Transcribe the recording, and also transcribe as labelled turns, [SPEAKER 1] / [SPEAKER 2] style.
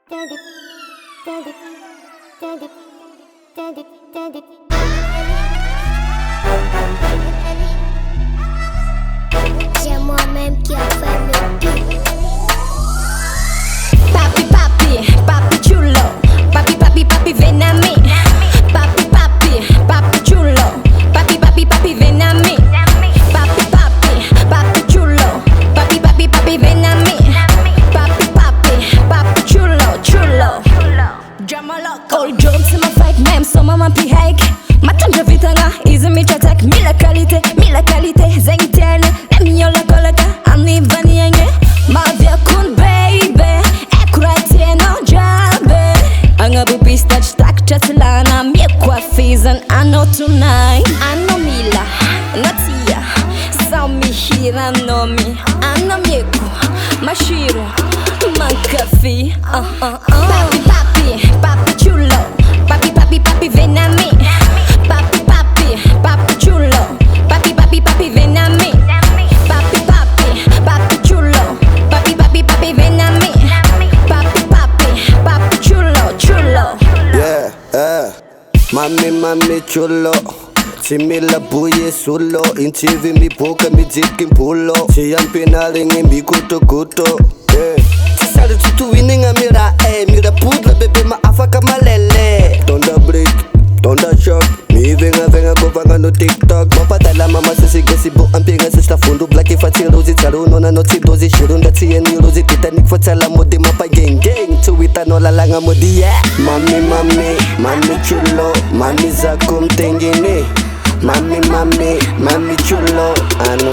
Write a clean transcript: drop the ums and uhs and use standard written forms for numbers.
[SPEAKER 1] C'est moi-même qui a fait le beat.
[SPEAKER 2] Papi, papi, papi chulo. Papi, papi, papi, ven a mí. Papi, papi, papi chulo. Papi, papi, papi, ven a mí. Papi, papi, papi chulo. Papi, papi, papi, ven a mí. Papi, papi, papi chulo, chulo. Drama loco. All jokes in my fake même sans maman pi hike. Matin je vite nga, easy me chatak. Mila qualité, zengterne. Nemio la kolaka, ani vani enge. Ma via kun baby. Ekuratieno jabe. Anga bu pistach tak chatlana. Miekwa fizan ano tonight. Ano mila, natia. Sami hira no mi. Ano mieku, mashiro. Mancafi. Papi, papi, papi chulo. Papi, papi, papi, ven a mí. Papi, papi, papi chulo. Papi, papi, papi, ven a mí. Papi, papi, papi chulo. Papi, papi, papi, ven a mí. Papi, papi, papi chulo, chulo.
[SPEAKER 3] Yeah, mami chulo. Simila buye sulo. Inchivi mi boka mi jikin pulo. Siyampinalingi mi kuto. Yeah. Sisali tutu wininga mira mira pudla bebe ma afaka malele. Donda break, donda shock. Mi venga kovanga no TikTok. Mapatala mama sesigesi bo ampinga sista fundo black ifathirozi tsalo nona no tidozi shirunda tieni rozi titanic fatsala modi mapa gang tuwita no lalanga modi yeah. Mami chulo, mami zako mtengene. Mami chulo, ano